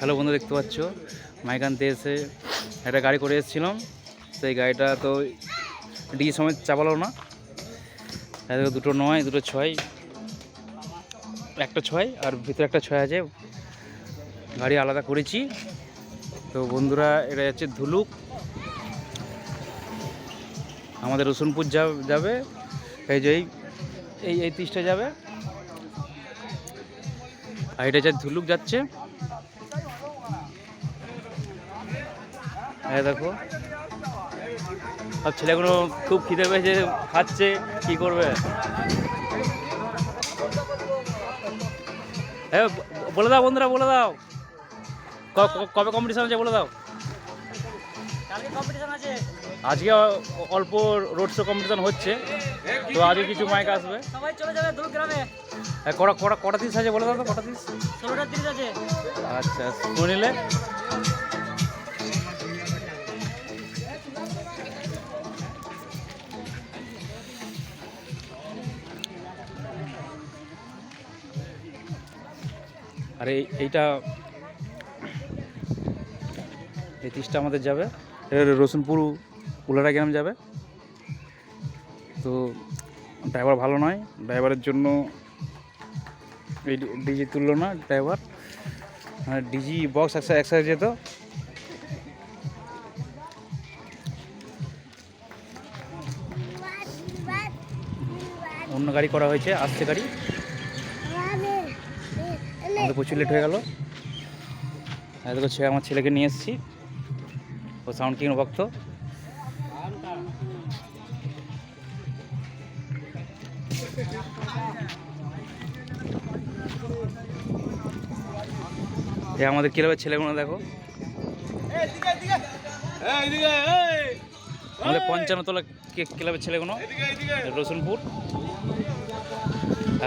Hello বন্ধু, দেখতে পাচ্ছ মাইকান্তে এসে একটা গাড়ি করে এসেছিলাম। সেই গাড়িটা তো ডিজি সময় চাপালো না। দুটো নয়, দুটো ছয়, একটা ছয় আর ভিতরে একটা ছয় আছে। গাড়ি আলাদা করেছি। তো বন্ধুরা, এটা যাচ্ছে ধুলুক, আমাদের রসুনপুর যাবে। এই যে এই 30টা যাবে, আর এটা যাচ্ছে ধুলুক যাচ্ছে। হ্যাঁ দেখো, সব ছেলেগুলো খুব খিদে পেয়েছে, খাচ্ছে, কি করবে। হ্যাঁ বলে দাও বন্ধুরা, বলে দাও কবে কম্পিটিশন আছে, বলে দাও। আজকে অল্প রোড শো কম্পিটিশন হচ্ছে, তো আজকে কিছু মাইক আসবে। সবাই চলে যাবে দূর গ্রামে। কটা তিস আছে বলে দাও তো, কটা তিস? 16টা 30 আছে। আচ্ছা, শুনিলে। আর এইটা এই 30টা আমাদের যাবে, রসুনপুর উলারা গ্রাম যাবে। তো ড্রাইভার ভালো নয়, ড্রাইভারের জন্য এই ডিজি তুললো না ড্রাইভার। ডিজি বক্স একসাথে যেত। অন্য গাড়ি করা হয়েছে, আসছে গাড়ি। আমাদের প্রচুর লেট হয়ে গেল। দেখো আমার ছেলেকে নিয়ে এসেছি, ও সাউন্ড কিং ভক্ত। আমাদের ক্লাবের ছেলেগুলো দেখো, আমাদের 55 তলা ক্লাবের ছেলেগুলো, রসুনপুর।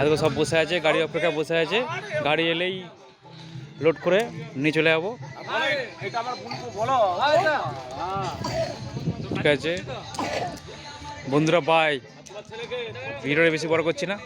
দেখো সব বসে আছে, গাড়ি অপেক্ষা বসে আছে। গাড়ি এলেই লোড করে নিয়ে চলে যাবো। ঠিক আছে বন্ধুরা, বাই। ভিডিওটা বেশি বড় করছি না।